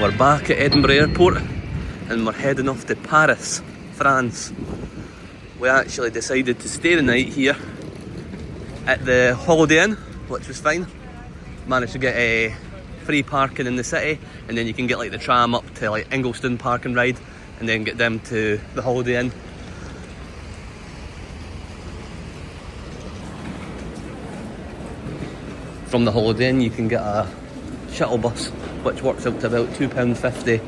we're back at Edinburgh Airport and we're heading off to Paris, France. We actually decided to stay the night here at the Holiday Inn, which was fine. Managed to get a free parking in the city, and then you can get like the tram up to like Ingliston Park and Ride, and then get them to the Holiday Inn. From the Holiday Inn you can get a shuttle bus, which works out to about £2.50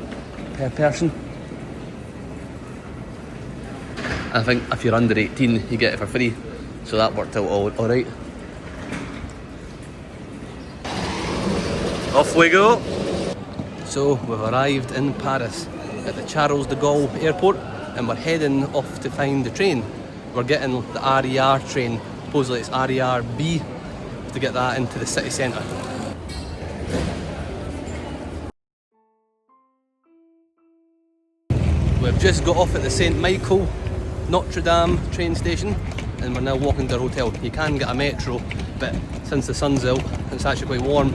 per person. I think if you're under 18 you get it for free, so that worked out alright. Off we go! So we've arrived in Paris at the Charles de Gaulle airport, and we're heading off to find the train. We're getting the RER train, supposedly it's RER B, to get that into the city centre. We've just got off at the St Michael Notre Dame train station, and we're now walking to our hotel. You can get a metro, but since the sun's out, it's actually quite warm,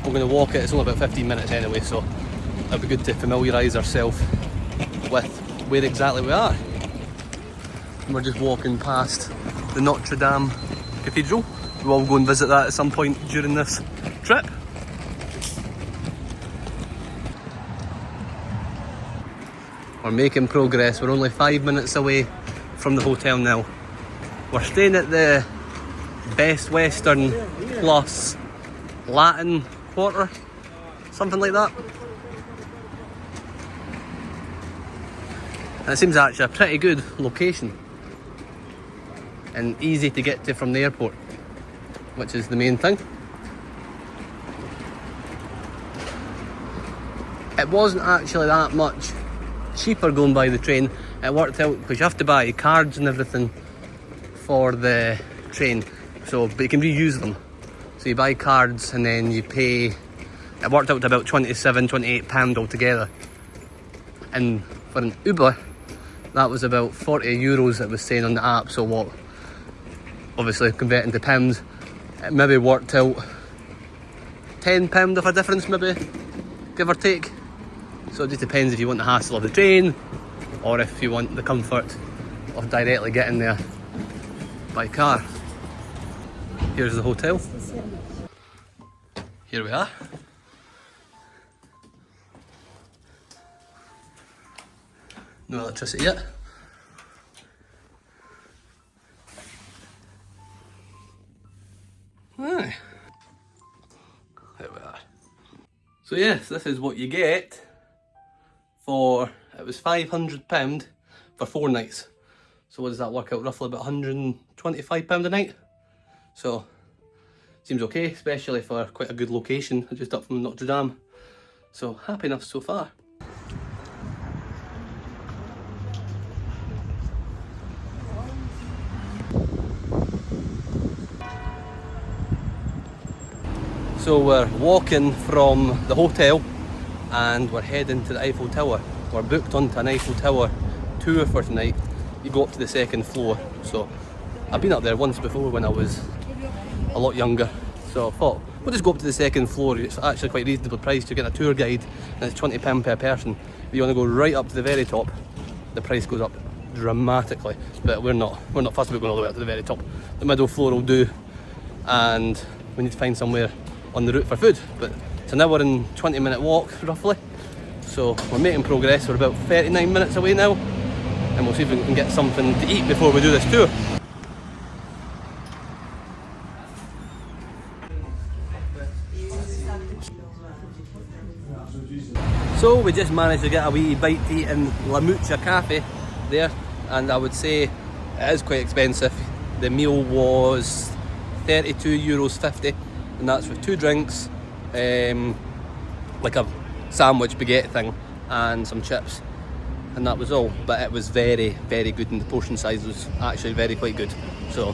we're going to walk it. It's only about 15 minutes anyway, so it'll be good to familiarise ourselves with where exactly we are. And we're just walking past the Notre Dame Cathedral. We'll go and visit that at some point during this trip. We're making progress. We're only 5 minutes away from the hotel now. We're staying at the Best Western Plus Latin Quarter, something like that. And it seems actually a pretty good location and easy to get to from the airport, which is the main thing. It wasn't actually that much cheaper going by the train. It worked out because you have to buy cards and everything for the train, so but you can reuse them. So you buy cards and then you pay. It worked out to about £27-28 altogether. And for an Uber, that was about €40 it was saying on the app. So what? Obviously converting to pounds, it maybe worked out £10 of a difference, maybe, give or take. So it just depends if you want the hassle of the train or if you want the comfort of directly getting there by car. Here's the hotel. Here we are. No electricity yet. Aye. There we are. So yes, this is what you get for, it was £500 for 4 nights. So what does that work out? Roughly about £125 a night. So seems okay, especially for quite a good location, just up from Notre Dame. So happy enough so far. So we're walking from the hotel and we're heading to the Eiffel Tower. We're booked onto an Eiffel Tower tour for tonight. You go up to the 2nd floor. So I've been up there once before when I was a lot younger. So I thought we'll just go up to the 2nd floor. It's actually quite reasonable price. You get a tour guide and it's £20 per person. If you want to go right up to the very top, the price goes up dramatically. But we're not fussed about going all the way up to the very top. The middle floor will do, and we need to find somewhere on the route for food, but it's an hour and 20-minute walk roughly, so we're making progress. We're about 39 minutes away now, and we'll see if we can get something to eat before we do this tour. So we just managed to get a wee bite to eat in La Mucha Cafe there, and I would say it is quite expensive. The meal was €32.50, and that's with 2 drinks, like a sandwich baguette thing, and some chips, and that was all. But it was very, very good, and the portion size was actually quite good. So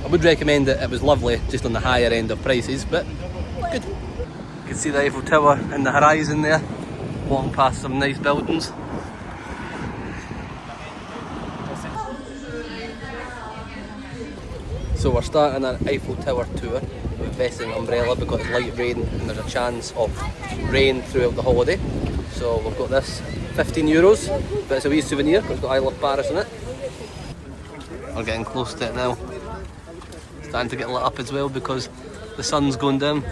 I would recommend it. It was lovely, just on the higher end of prices, but good. You can see the Eiffel Tower in the horizon there, walking past some nice buildings. So we're starting our Eiffel Tower tour with vesting umbrella because it's light rain and there's a chance of rain throughout the holiday. So we've got this, €15, but it's a wee souvenir because it's got I Love Paris in it. We're getting close to it now. Starting to get lit up as well because the sun's going down.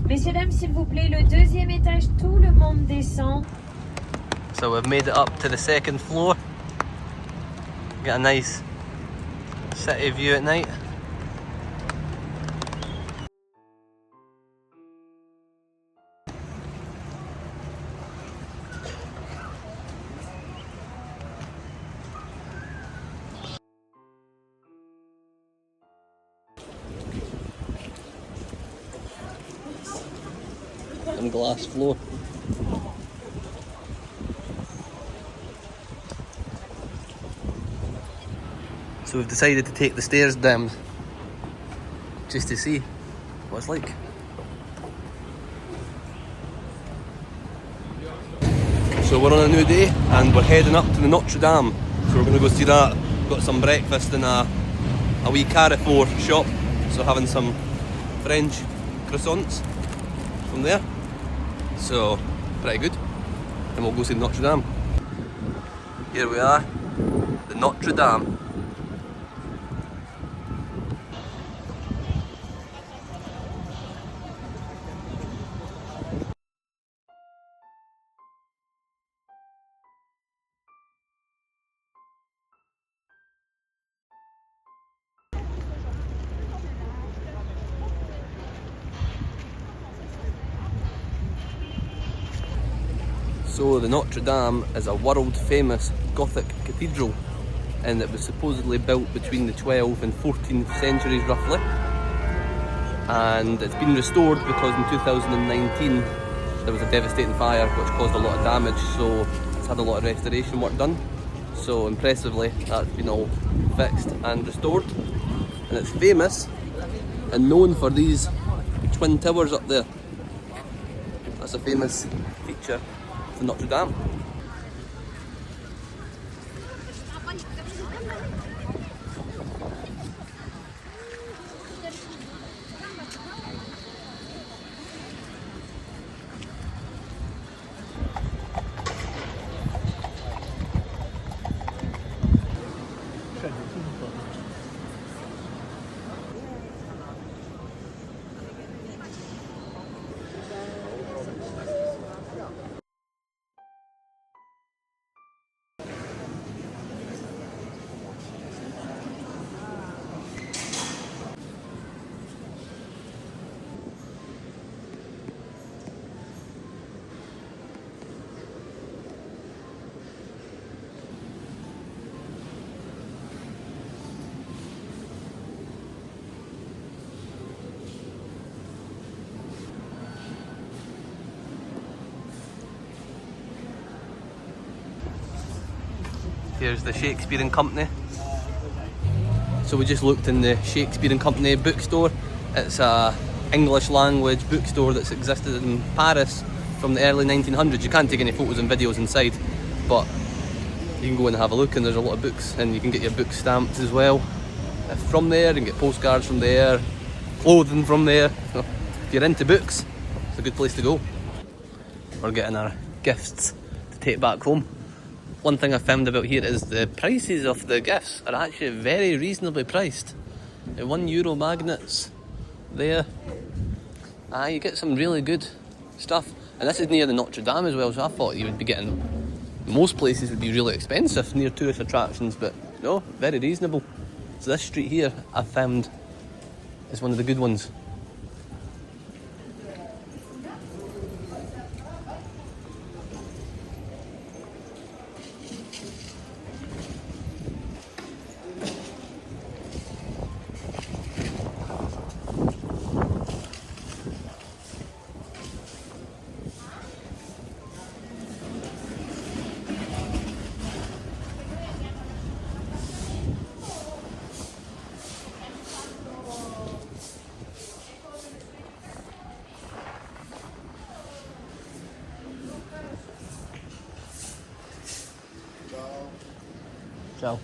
Messieurs, dames, s'il vous plaît, le deuxième étage, tout le monde descend. So we've made it up to the second floor. Get a nice city view at night. And glass floor. So we've decided to take the stairs down just to see what it's like. So we're on a new day and we're heading up to the Notre Dame. So we're going to go see that. Got some breakfast in a wee Carrefour shop. So having some French croissants from there. So pretty good. And we'll go see Notre Dame. Here we are, the Notre Dame. So the Notre Dame is a world famous Gothic cathedral, and it was supposedly built between the 12th and 14th centuries roughly, and it's been restored because in 2019 there was a devastating fire which caused a lot of damage, so it's had a lot of restoration work done. So impressively that's been all fixed and restored, and it's famous and known for these twin towers up there. That's a famous feature of Notre Dame. Here's the Shakespeare and Company. So we just looked in the Shakespeare and Company bookstore. It's a English language bookstore that's existed in Paris from the early 1900s. You can't take any photos and videos inside, but you can go in and have a look, and there's a lot of books, and you can get your books stamped as well from there, and get postcards from there, clothing from there. So if you're into books, it's a good place to go. We're getting our gifts to take back home. One thing I found about here is the prices of the gifts are actually very reasonably priced. The €1 magnets there. You get some really good stuff. And this is near the Notre Dame as well, so I thought you would be getting, most places would be really expensive near tourist attractions, but no, very reasonable. So this street here I found is one of the good ones. Ciao.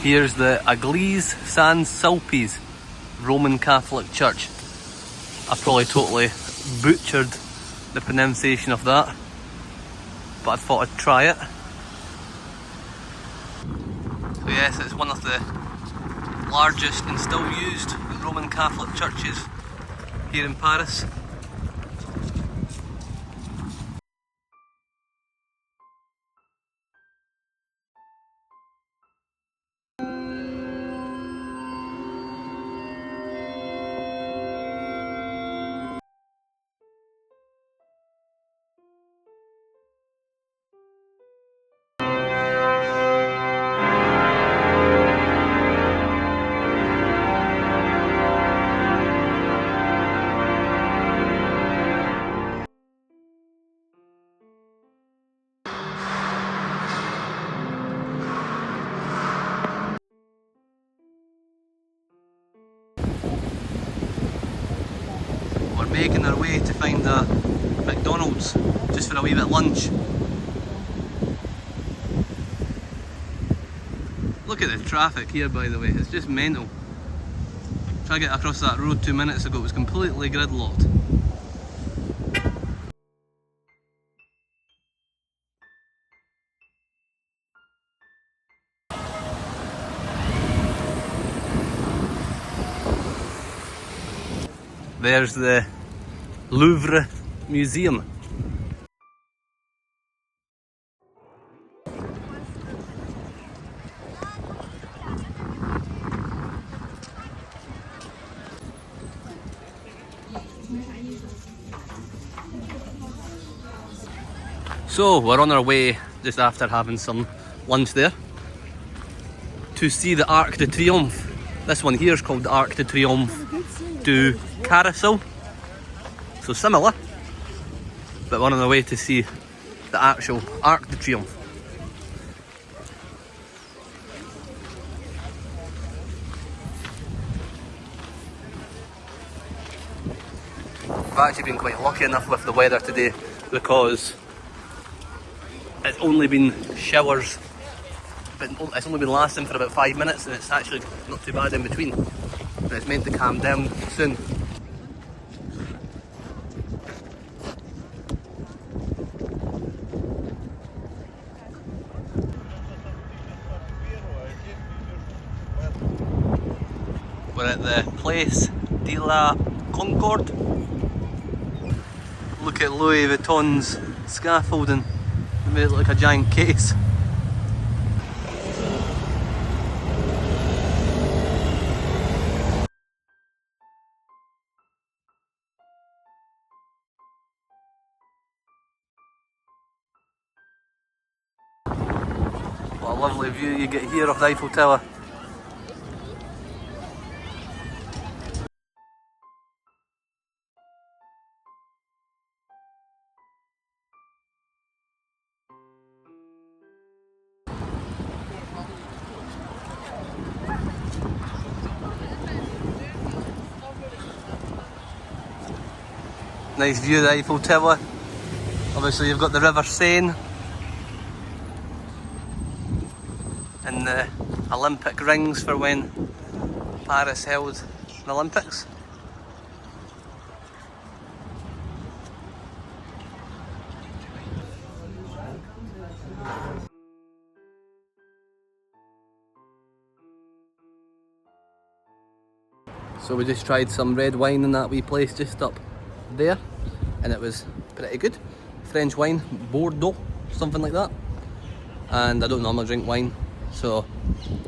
Here's the Église Saint-Sulpice Roman Catholic Church. I've probably totally butchered the pronunciation of that, but I thought I'd try it. So yes, it's one of the largest and still used Roman Catholic churches here in Paris. We're making our way to find a McDonald's just for a wee bit of lunch. Look at the traffic here, by the way, it's just mental. Trying to get across that road 2 minutes ago, it was completely gridlocked. There's the Louvre Museum. So we're on our way, just after having some lunch there, to see the Arc de Triomphe. This one here is called the Arc de Triomphe du Carrousel. So similar, but we're on our way to see the actual Arc de Triomphe. I've actually been quite lucky enough with the weather today because it's only been showers, but it's only been lasting for about 5 minutes and it's actually not too bad in between. But it's meant to calm down soon. We're at the Place de la Concorde. Look at Louis Vuitton's scaffolding. They made it look like a giant case. What a lovely view you get here of the Eiffel Tower. Nice view of the Eiffel Tower. Obviously you've got the River Seine and the Olympic rings for when Paris held the Olympics. So we just tried some red wine in that wee place just up there, and it was pretty good. French wine, Bordeaux, something like that. And I don't normally drink wine, so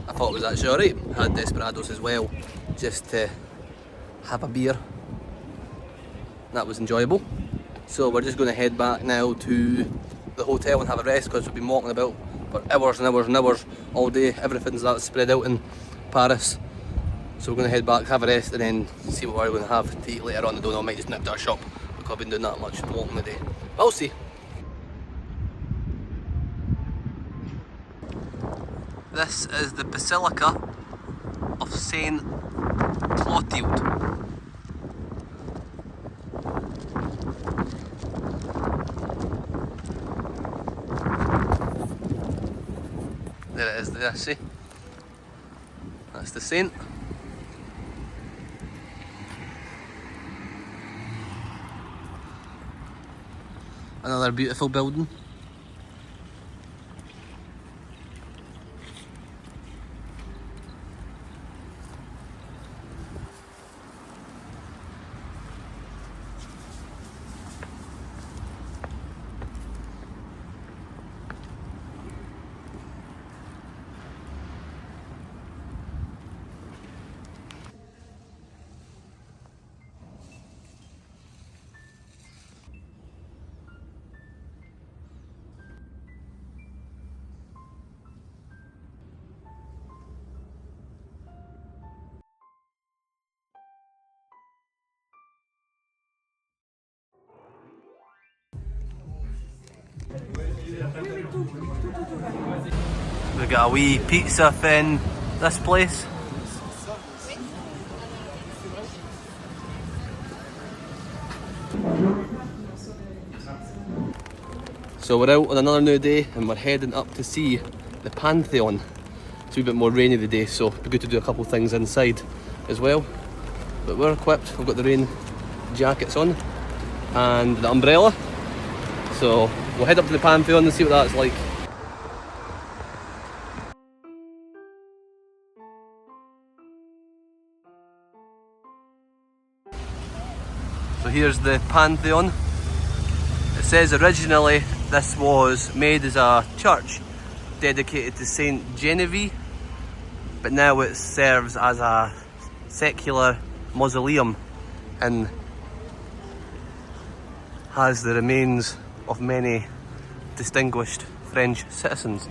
I thought it was actually alright. I had Desperados as well, just to have a beer. That was enjoyable. So we're just going to head back now to the hotel and have a rest because we've been walking about for hours and hours and hours all day. Everything's that spread out in Paris. So we're going to head back, have a rest, and then see what we're going to have to eat later on. I don't know, I might just nip to our shop because I've been doing that much walking the day. I'll see. This is the Basilica of Saint Clotilde. There it is there, see? That's the saint. Another beautiful building. We got a wee pizza in this place. So we're out on another new day and we're heading up to see the Pantheon. It's a wee bit more rainy today, so it'd be good to do a couple of things inside as well. But we're equipped, we've got the rain jackets on and the umbrella. So we'll head up to the Pantheon and see what that's like. So here's the Pantheon. It says originally this was made as a church dedicated to Saint Genevieve, but now it serves as a secular mausoleum and has the remains of many distinguished French citizens.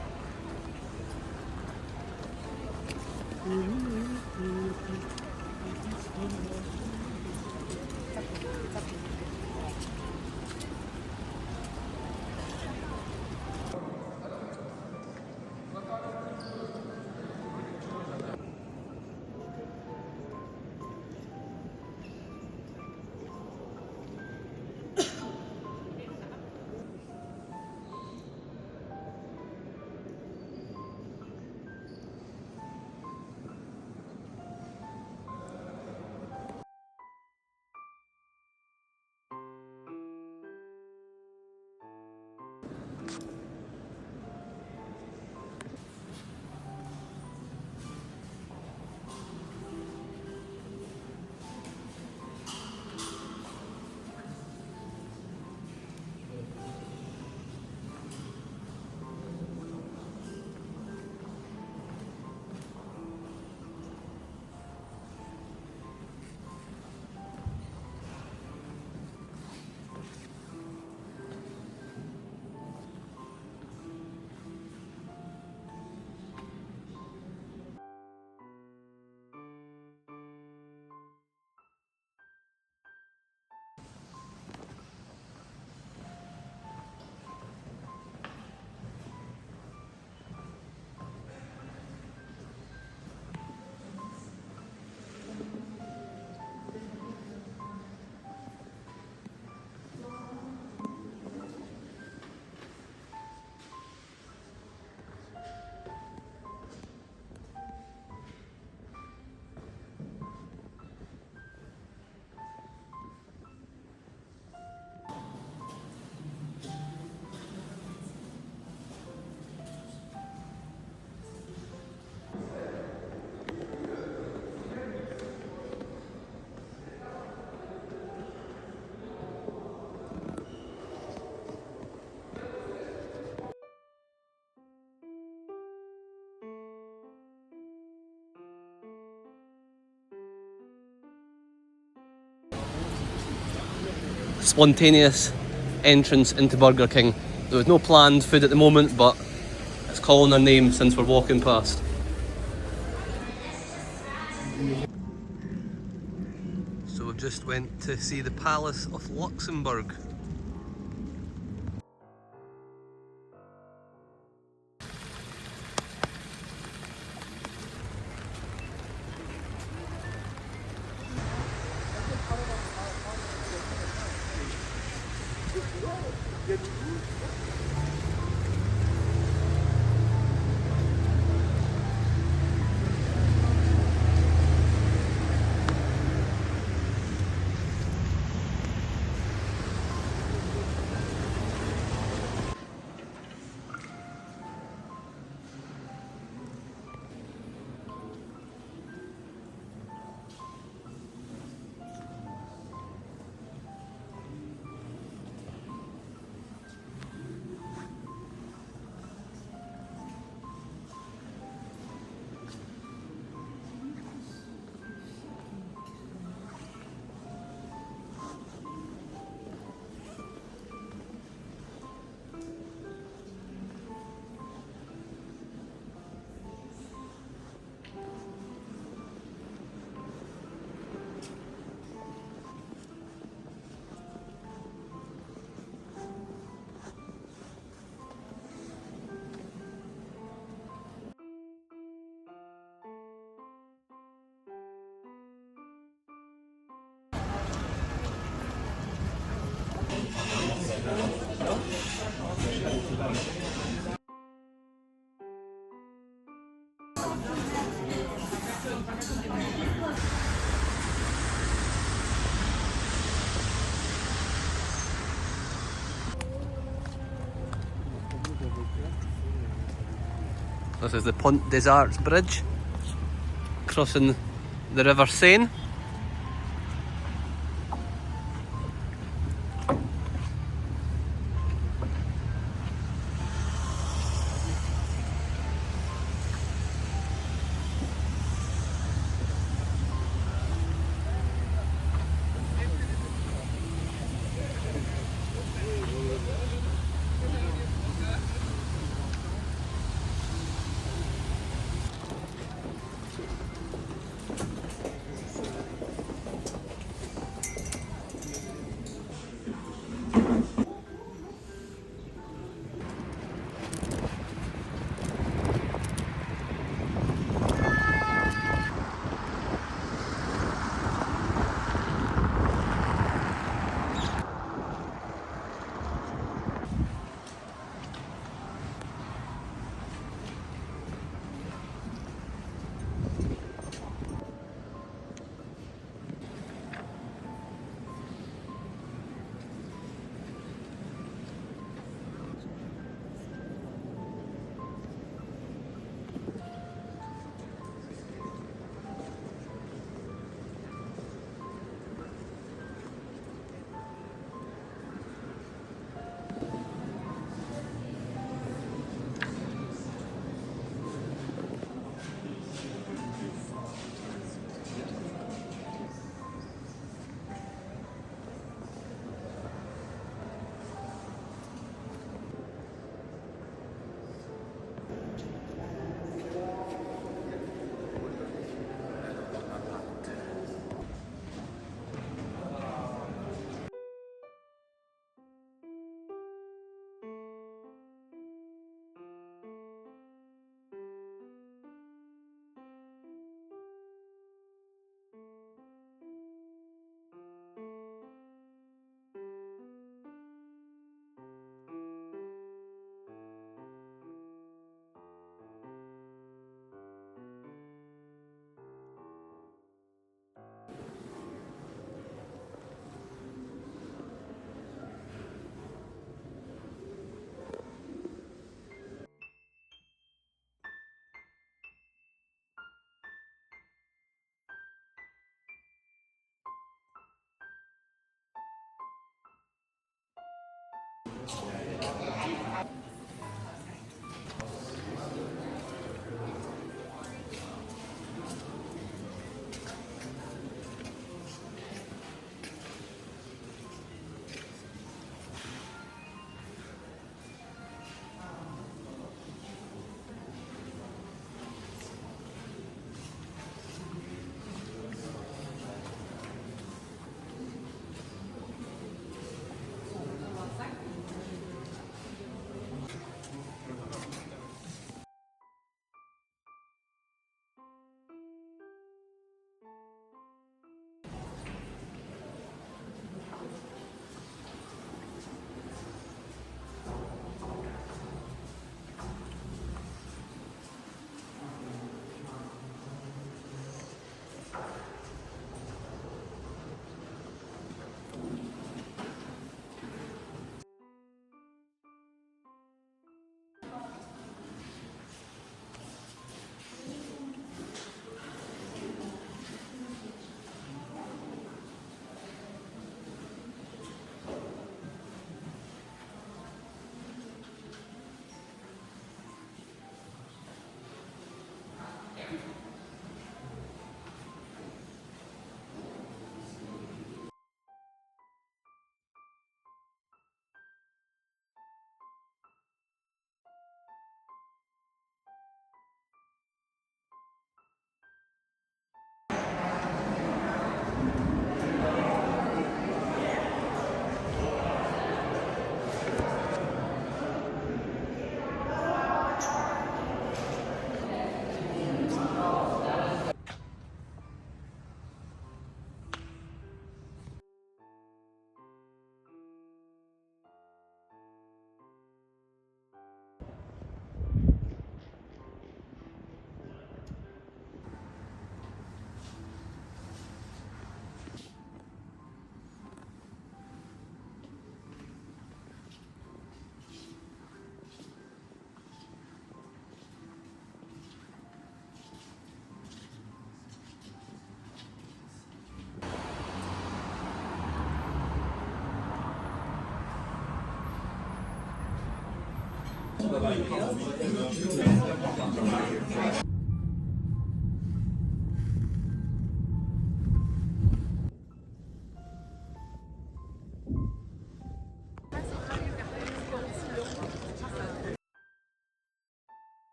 Spontaneous entrance into Burger King. There was no planned food at the moment, but it's calling our name since we're walking past. So we've just went to see the Palace of Luxembourg. This is the Pont des Arts Bridge, crossing the River Seine.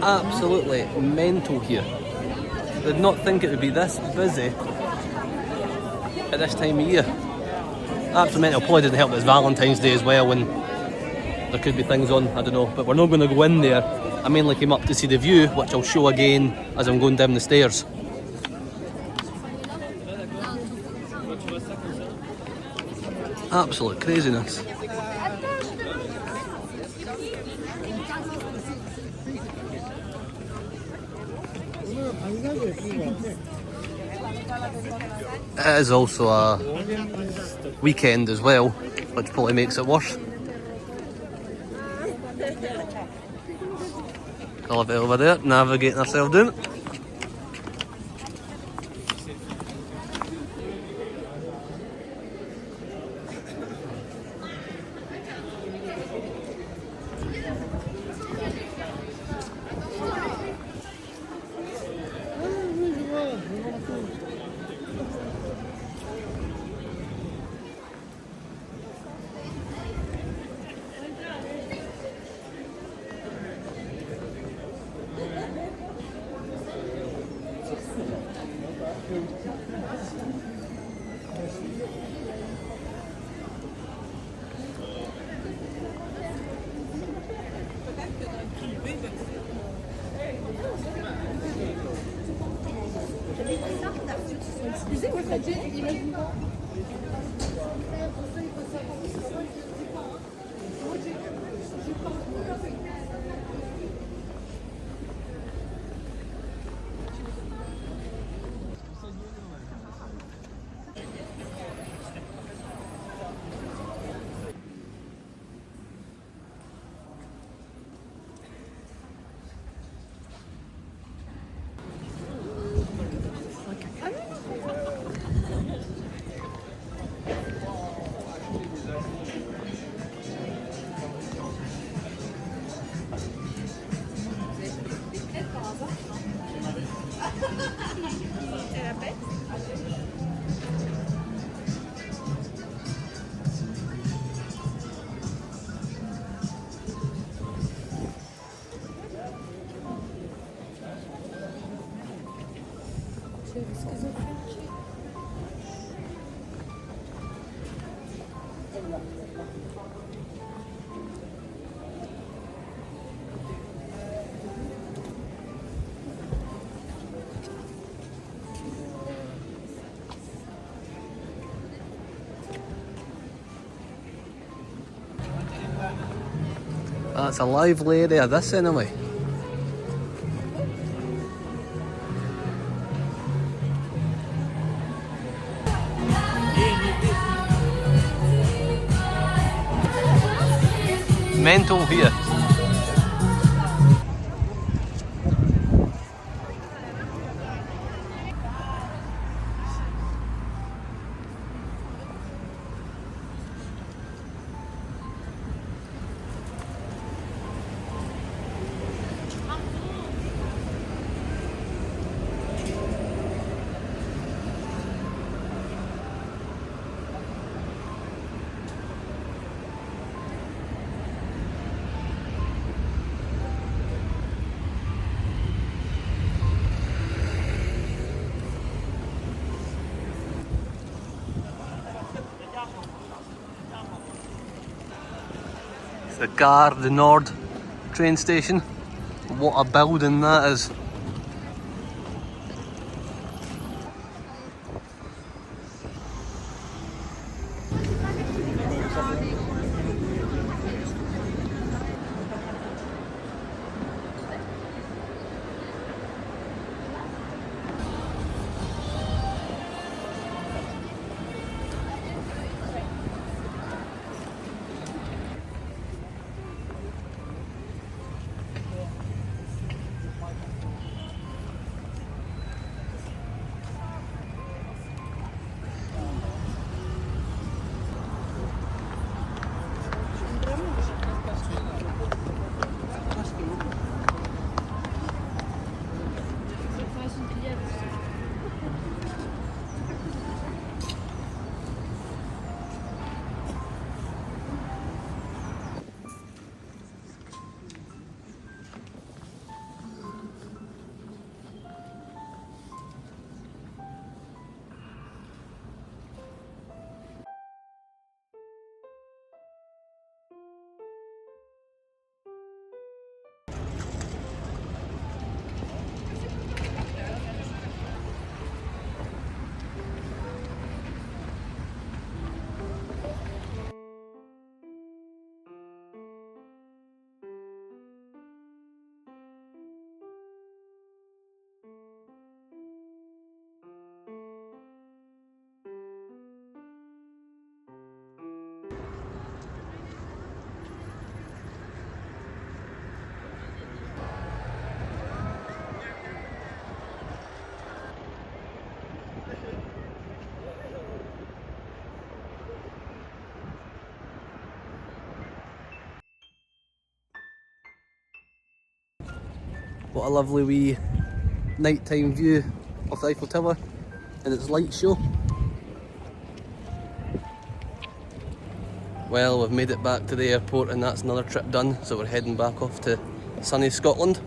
Absolutely mental here. Did not think it would be this busy at this time of year. Absolutely mental. Probably didn't help that it's Valentine's Day as well, when there could be things on, I don't know. But we're not going to go in there. I mainly came up to see the view, which I'll show again as I'm going down the stairs. Absolute craziness. It is also a weekend as well, which probably makes it worse. Elevator over there, navigating ourselves down. That's a lively area, this anyway. Mental here. The Gare du Nord train station. What a building that is. What a lovely wee nighttime view of the Eiffel Tower and its light show. Well, we've made it back to the airport and that's another trip done, so we're heading back off to sunny Scotland.